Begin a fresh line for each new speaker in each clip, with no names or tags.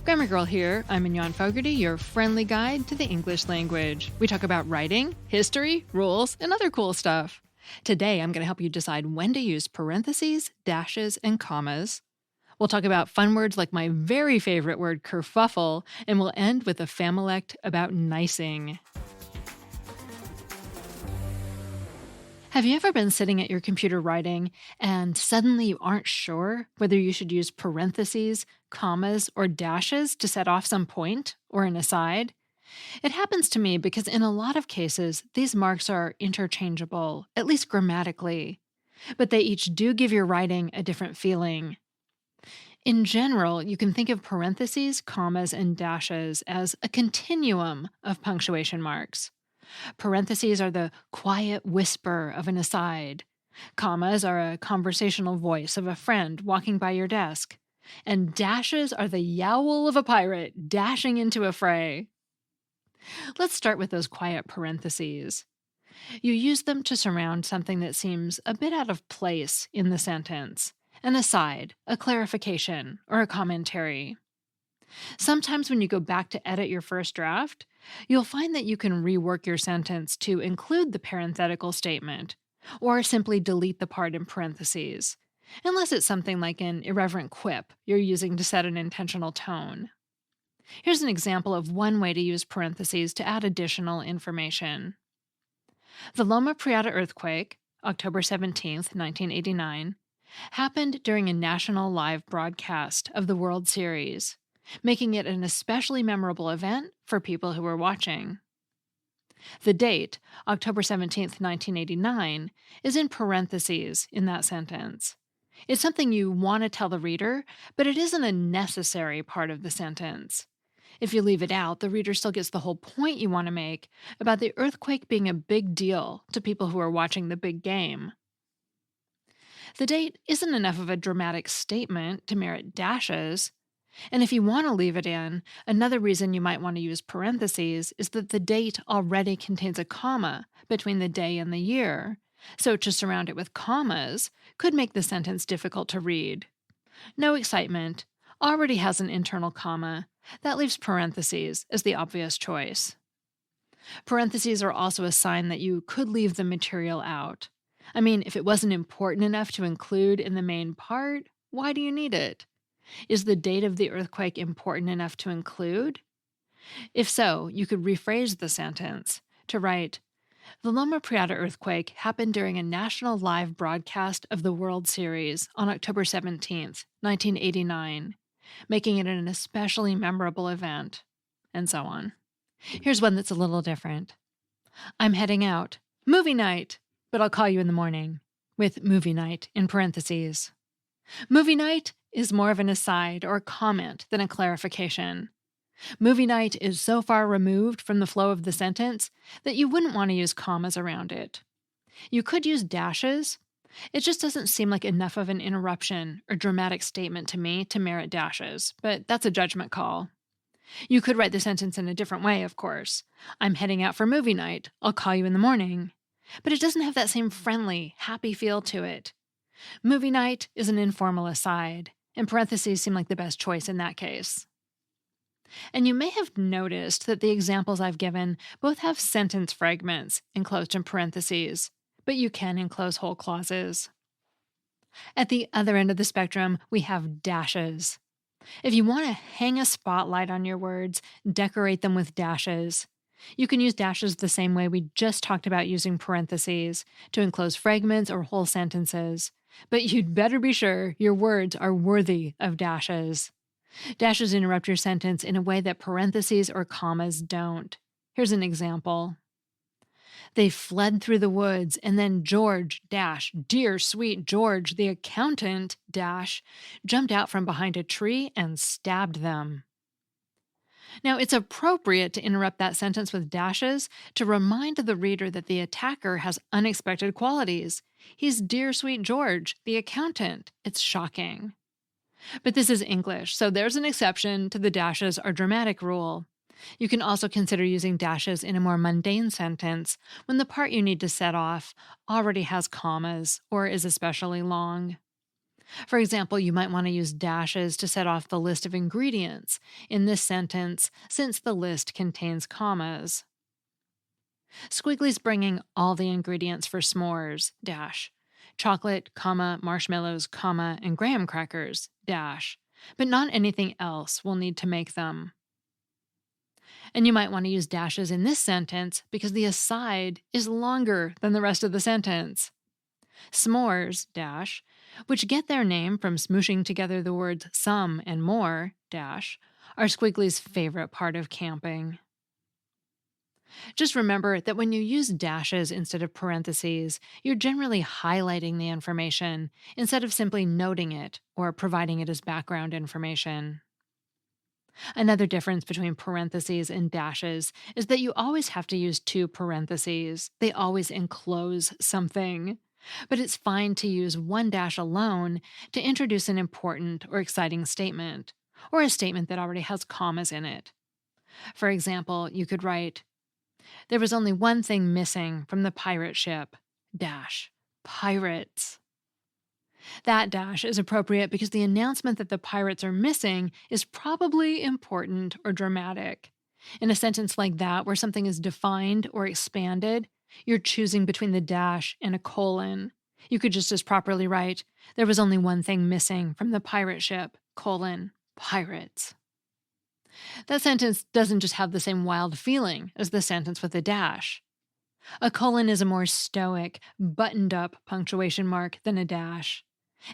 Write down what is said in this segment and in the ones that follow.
Grammar Girl here. I'm Mignon Fogarty, your friendly guide to the English language. We talk about writing, history, rules, and other cool stuff. Today, I'm going to help you decide when to use parentheses, dashes, and commas. We'll talk about fun words like my very favorite word, kerfuffle, and we'll end with a familect about nicing. Have you ever been sitting at your computer writing and suddenly you aren't sure whether you should use parentheses, commas, or dashes to set off some point or an aside? It happens to me because in a lot of cases, these marks are interchangeable, at least grammatically, but they each do give your writing a different feeling. In general, you can think of parentheses, commas, and dashes as a continuum of punctuation marks. Parentheses are the quiet whisper of an aside. Commas are a conversational voice of a friend walking by your desk. And dashes are the yowl of a pirate dashing into a fray. Let's start with those quiet parentheses. You use them to surround something that seems a bit out of place in the sentence, an aside, a clarification, or a commentary. Sometimes when you go back to edit your first draft, you'll find that you can rework your sentence to include the parenthetical statement, or simply delete the part in parentheses, unless it's something like an irreverent quip you're using to set an intentional tone. Here's an example of one way to use parentheses to add additional information. The Loma Prieta earthquake, October 17, 1989, happened during a national live broadcast of the World Series, making it an especially memorable event for people who were watching. The date, October 17, 1989, is in parentheses in that sentence. It's something you want to tell the reader, but it isn't a necessary part of the sentence. If you leave it out, the reader still gets the whole point you want to make about the earthquake being a big deal to people who are watching the big game. The date isn't enough of a dramatic statement to merit dashes. And if you want to leave it in, another reason you might want to use parentheses is that the date already contains a comma between the day and the year, so to surround it with commas could make the sentence difficult to read. No excitement, already has an internal comma, that leaves parentheses as the obvious choice. Parentheses are also a sign that you could leave the material out. I mean, if it wasn't important enough to include in the main part, why do you need it? Is the date of the earthquake important enough to include? If so, you could rephrase the sentence to write, "The Loma Prieta earthquake happened during a national live broadcast of the World Series on October 17, 1989, making it an especially memorable event," and so on. Here's one that's a little different. "I'm heading out. Movie night, but I'll call you in the morning," with movie night in parentheses. Movie night is more of an aside or comment than a clarification. Movie night is so far removed from the flow of the sentence that you wouldn't want to use commas around it. You could use dashes. It just doesn't seem like enough of an interruption or dramatic statement to me to merit dashes, but that's a judgment call. You could write the sentence in a different way, of course. "I'm heading out for movie night. I'll call you in the morning." But it doesn't have that same friendly, happy feel to it. Movie night is an informal aside, and parentheses seem like the best choice in that case. And you may have noticed that the examples I've given both have sentence fragments enclosed in parentheses, but you can enclose whole clauses. At the other end of the spectrum, we have dashes. If you want to hang a spotlight on your words, decorate them with dashes. You can use dashes the same way we just talked about using parentheses to enclose fragments or whole sentences. But you'd better be sure your words are worthy of dashes. Dashes interrupt your sentence in a way that parentheses or commas don't. Here's an example. "They fled through the woods, and then George, dear sweet George, the accountant, jumped out from behind a tree and stabbed them." Now, it's appropriate to interrupt that sentence with dashes to remind the reader that the attacker has unexpected qualities. He's dear sweet George, the accountant. It's shocking. But this is English, so there's an exception to the dashes are dramatic rule. You can also consider using dashes in a more mundane sentence when the part you need to set off already has commas or is especially long. For example, you might want to use dashes to set off the list of ingredients in this sentence since the list contains commas. Squiggly's bringing all the ingredients for s'mores, dash. Chocolate, comma, marshmallows, comma, and graham crackers, dash. But not anything else will need to make them. And you might want to use dashes in this sentence because the aside is longer than the rest of the sentence. S'mores, dash, which get their name from smooshing together the words some and more, dash, are Squiggly's favorite part of camping. Just remember that when you use dashes instead of parentheses, you're generally highlighting the information instead of simply noting it or providing it as background information. Another difference between parentheses and dashes is that you always have to use two parentheses. They always enclose something. But it's fine to use one dash alone to introduce an important or exciting statement, or a statement that already has commas in it. For example, you could write, "There was only one thing missing from the pirate ship, dash, pirates." That dash is appropriate because the announcement that the pirates are missing is probably important or dramatic. In a sentence like that, where something is defined or expanded, you're choosing between the dash and a colon. You could just as properly write, "There was only one thing missing from the pirate ship, colon, pirates." That sentence doesn't just have the same wild feeling as the sentence with a dash. A colon is a more stoic, buttoned up punctuation mark than a dash.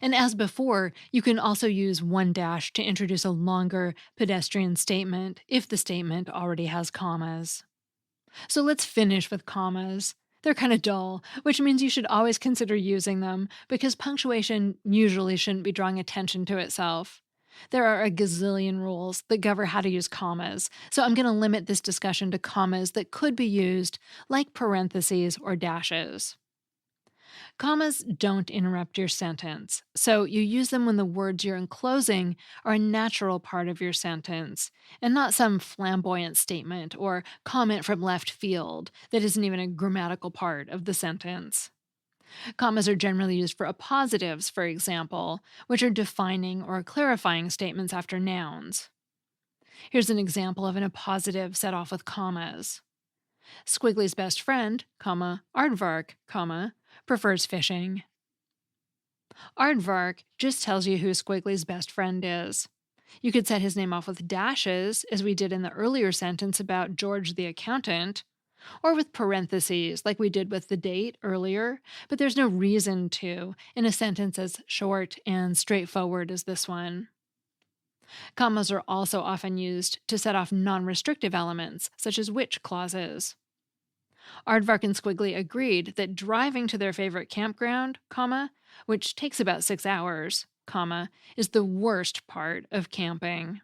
And as before, you can also use one dash to introduce a longer, pedestrian statement if the statement already has commas. So let's finish with commas. They're kind of dull, which means you should always consider using them because punctuation usually shouldn't be drawing attention to itself. There are a gazillion rules that govern how to use commas, so I'm going to limit this discussion to commas that could be used like parentheses or dashes. Commas don't interrupt your sentence, so you use them when the words you're enclosing are a natural part of your sentence, and not some flamboyant statement or comment from left field that isn't even a grammatical part of the sentence. Commas are generally used for appositives, for example, which are defining or clarifying statements after nouns. Here's an example of an appositive set off with commas. Squiggly's best friend, comma, Aardvark, comma, prefers fishing. Aardvark just tells you who Squiggly's best friend is. You could set his name off with dashes, as we did in the earlier sentence about George the accountant, or with parentheses, like we did with the date earlier, but there's no reason to in a sentence as short and straightforward as this one. Commas are also often used to set off non-restrictive elements, such as which clauses. Aardvark and Squiggly agreed that driving to their favorite campground, comma, which takes about 6 hours, comma, is the worst part of camping.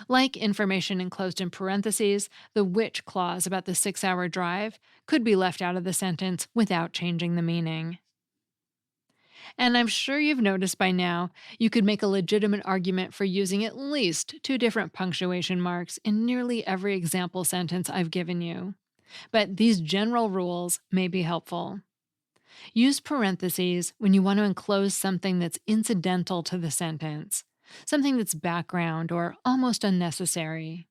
Like information enclosed in parentheses, the which clause about the 6-hour drive could be left out of the sentence without changing the meaning. And I'm sure you've noticed by now, you could make a legitimate argument for using at least 2 different punctuation marks in nearly every example sentence I've given you. But these general rules may be helpful. Use parentheses when you want to enclose something that's incidental to the sentence, something that's background or almost unnecessary.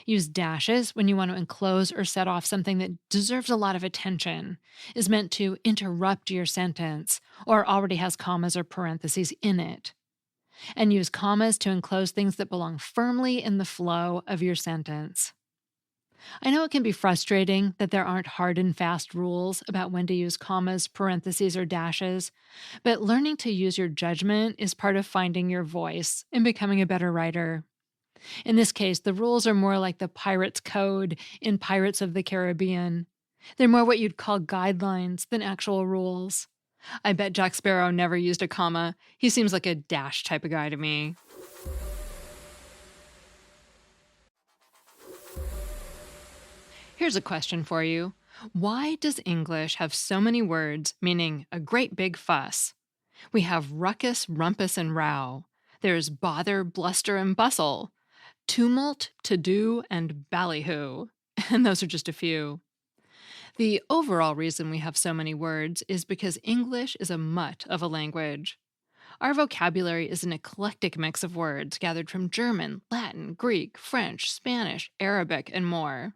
Use dashes when you want to enclose or set off something that deserves a lot of attention, is meant to interrupt your sentence, or already has commas or parentheses in it. And use commas to enclose things that belong firmly in the flow of your sentence. I know it can be frustrating that there aren't hard and fast rules about when to use commas, parentheses, or dashes, but learning to use your judgment is part of finding your voice and becoming a better writer. In this case, the rules are more like the Pirates Code in Pirates of the Caribbean. They're more what you'd call guidelines than actual rules. I bet Jack Sparrow never used a comma. He seems like a dash type of guy to me. Here's a question for you. Why does English have so many words meaning a great big fuss? We have ruckus, rumpus, and row. There's bother, bluster, and bustle. Tumult, to-do, and ballyhoo. And those are just a few. The overall reason we have so many words is because English is a mutt of a language. Our vocabulary is an eclectic mix of words gathered from German, Latin, Greek, French, Spanish, Arabic, and more.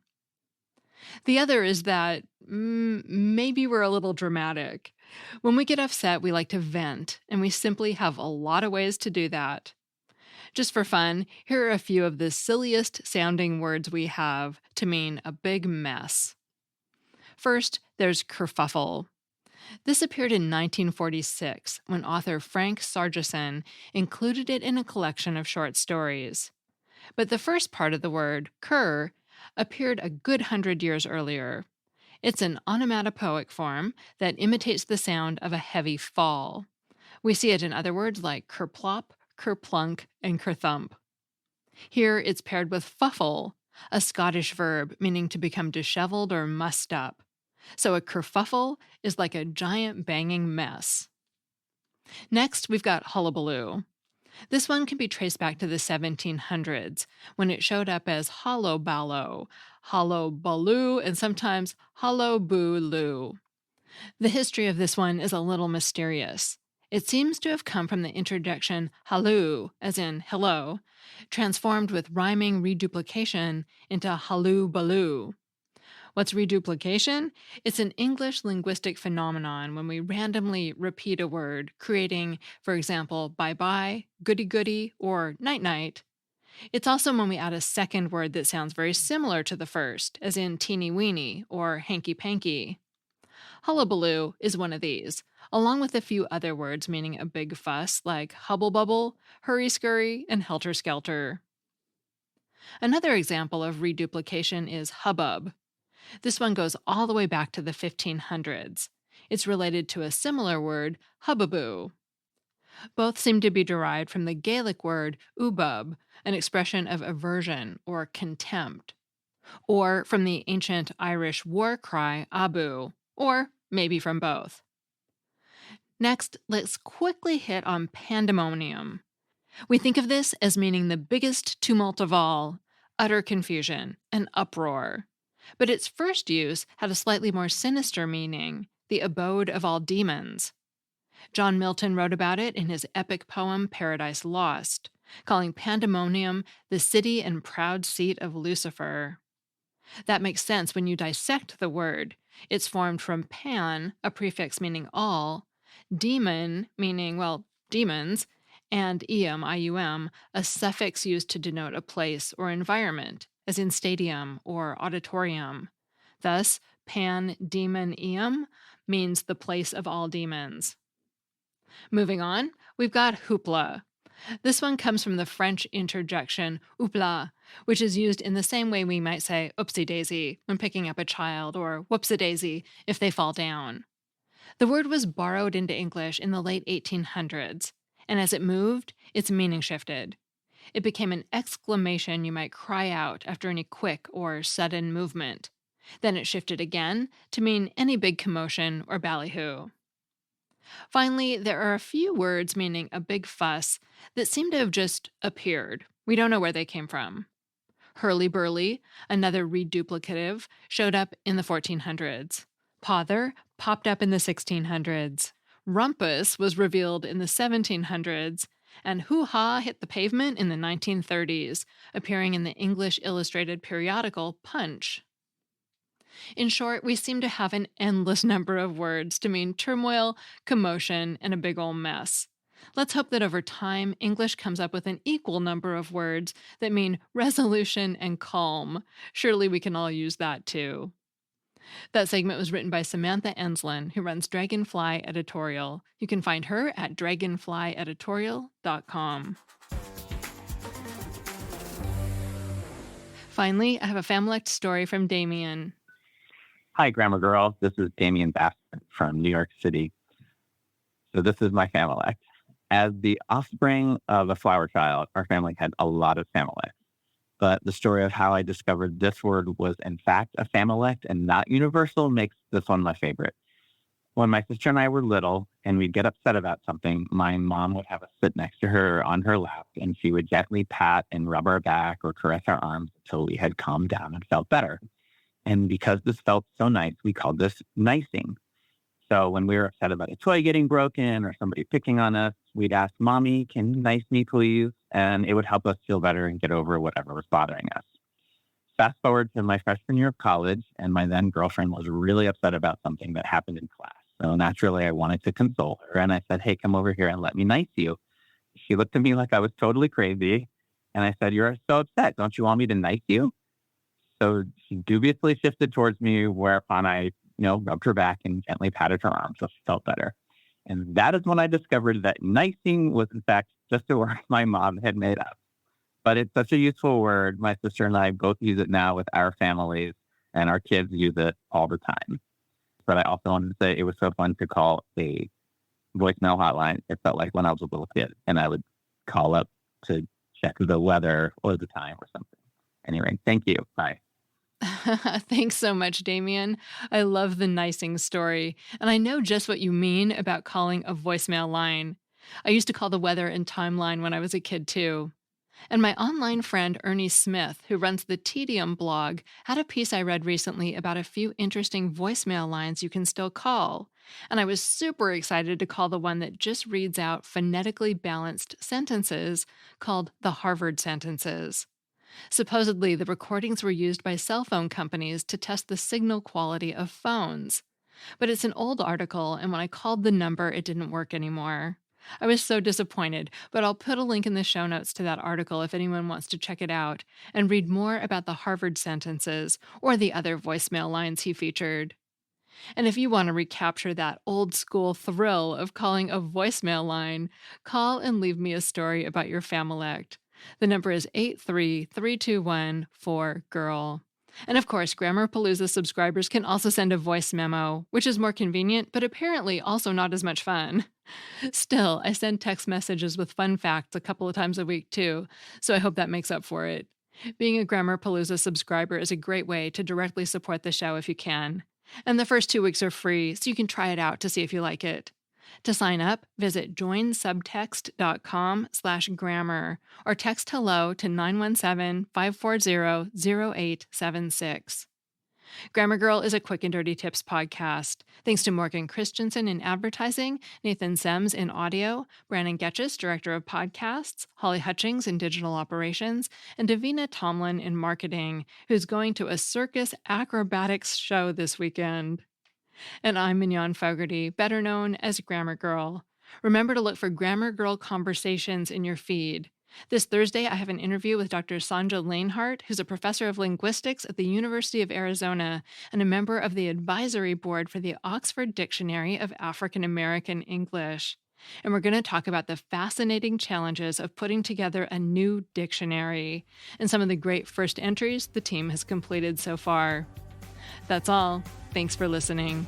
The other is that maybe we're a little dramatic. When we get upset, we like to vent, and we simply have a lot of ways to do that. Just for fun, here are a few of the silliest sounding words we have to mean a big mess. First, there's kerfuffle. This appeared in 1946 when author Frank Sargeson included it in a collection of short stories. But the first part of the word, ker, appeared a good 100 years earlier. It's an onomatopoeic form that imitates the sound of a heavy fall. We see it in other words like kerplop, kerplunk, and kerthump. Here it's paired with fuffle, a Scottish verb meaning to become disheveled or mussed up. So a kerfuffle is like a giant banging mess. Next, we've got hullabaloo. This one can be traced back to the 1700s, when it showed up as hollabaloo, hullabaloo, and sometimes hullabaloo. The history of this one is a little mysterious. It seems to have come from the interjection halloo, as in hello, transformed with rhyming reduplication into halloo-baloo. What's reduplication? It's an English linguistic phenomenon when we randomly repeat a word, creating, for example, bye-bye, goody-goody, or night-night. It's also when we add a second word that sounds very similar to the first, as in teeny-weeny or hanky-panky. Hullabaloo is one of these, along with a few other words meaning a big fuss like hubble-bubble, hurry-scurry, and helter-skelter. Another example of reduplication is hubbub. This one goes all the way back to the 1500s. It's related to a similar word, hubbaboo. Both seem to be derived from the Gaelic word ubub, an expression of aversion or contempt, or from the ancient Irish war cry abu, or maybe from both. Next, let's quickly hit on pandemonium. We think of this as meaning the biggest tumult of all, utter confusion, an uproar. But its first use had a slightly more sinister meaning, the abode of all demons. John Milton wrote about it in his epic poem Paradise Lost, calling Pandemonium the city and proud seat of Lucifer. That makes sense when you dissect the word. It's formed from pan, a prefix meaning all, demon, meaning, well, demons, and ium, a suffix used to denote a place or environment, as in stadium or auditorium. Thus, pan-demon-ium means the place of all demons. Moving on, we've got hoopla. This one comes from the French interjection hoopla, which is used in the same way we might say oopsie-daisy when picking up a child, or whoopsie-daisy if they fall down. The word was borrowed into English in the late 1800s, and as it moved, its meaning shifted. It became an exclamation you might cry out after any quick or sudden movement. Then it shifted again to mean any big commotion or ballyhoo. Finally, there are a few words meaning a big fuss that seem to have just appeared. We don't know where they came from. Hurly-burly, another reduplicative, showed up in the 1400s. Pother popped up in the 1600s. Rumpus was revealed in the 1700s, and hoo-ha hit the pavement in the 1930s, appearing in the English illustrated periodical Punch. In short, we seem to have an endless number of words to mean turmoil, commotion, and a big ol' mess. Let's hope that over time, English comes up with an equal number of words that mean resolution and calm. Surely we can all use that too. That segment was written by Samantha Enslin, who runs Dragonfly Editorial. You can find her at dragonflyeditorial.com. Finally, I have a Familect story from Damien.
Hi, Grammar Girl. This is Damien Bassett from New York City. So this is my Familect. As the offspring of a flower child, our family had a lot of Familects. But the story of how I discovered this word was in fact a Familect and not universal makes this one my favorite. When my sister and I were little and we'd get upset about something, my mom would have us sit next to her on her lap and she would gently pat and rub our back or caress our arms until we had calmed down and felt better. And because this felt so nice, we called this nicing. So when we were upset about a toy getting broken or somebody picking on us, we'd ask, Mommy, can you nice me, please? And it would help us feel better and get over whatever was bothering us. Fast forward to my freshman year of college, and my then girlfriend was really upset about something that happened in class. So naturally, I wanted to console her. And I said, hey, come over here and let me nice you. She looked at me like I was totally crazy. And I said, you're so upset. Don't you want me to nice you? So she dubiously shifted towards me, whereupon I, rubbed her back and gently patted her arm so she felt better. And that is when I discovered that nicing was, in fact, just a word my mom had made up. But it's such a useful word. My sister and I both use it now with our families, and our kids use it all the time. But I also wanted to say it was so fun to call a voicemail hotline. It felt like when I was a little kid, and I would call up to check the weather or the time or something. Anyway, thank you. Bye.
Thanks so much, Damien. I love the nicing story, and I know just what you mean about calling a voicemail line. I used to call the weather and timeline when I was a kid, too. And my online friend Ernie Smith, who runs the Tedium blog, had a piece I read recently about a few interesting voicemail lines you can still call. And I was super excited to call the one that just reads out phonetically balanced sentences called the Harvard sentences. Supposedly, the recordings were used by cell phone companies to test the signal quality of phones. But it's an old article, and when I called the number, it didn't work anymore. I was so disappointed, but I'll put a link in the show notes to that article if anyone wants to check it out and read more about the Harvard sentences or the other voicemail lines he featured. And if you want to recapture that old school thrill of calling a voicemail line, call and leave me a story about your Familect. The number is 83321-4GIRL. And of course, Grammarpalooza subscribers can also send a voice memo, which is more convenient, but apparently also not as much fun. Still, I send text messages with fun facts a couple of times a week too, so I hope that makes up for it. Being a Grammarpalooza subscriber is a great way to directly support the show if you can. And the first 2 weeks are free, so you can try it out to see if you like it. To sign up, visit joinsubtext.com/grammar or text hello to 917-540-0876. Grammar Girl is a quick and dirty tips podcast. Thanks to Morgan Christensen in advertising, Nathan Semes in audio, Brandon Getchis, director of podcasts, Holly Hutchings in digital operations, and Davina Tomlin in marketing, who's going to a circus acrobatics show this weekend. And I'm Mignon Fogarty, better known as Grammar Girl. Remember to look for Grammar Girl conversations in your feed. This Thursday, I have an interview with Dr. Sandra Lanehart, who's a professor of linguistics at the University of Arizona and a member of the advisory board for the Oxford Dictionary of African American English. And we're going to talk about the fascinating challenges of putting together a new dictionary and some of the great first entries the team has completed so far. That's all. Thanks for listening.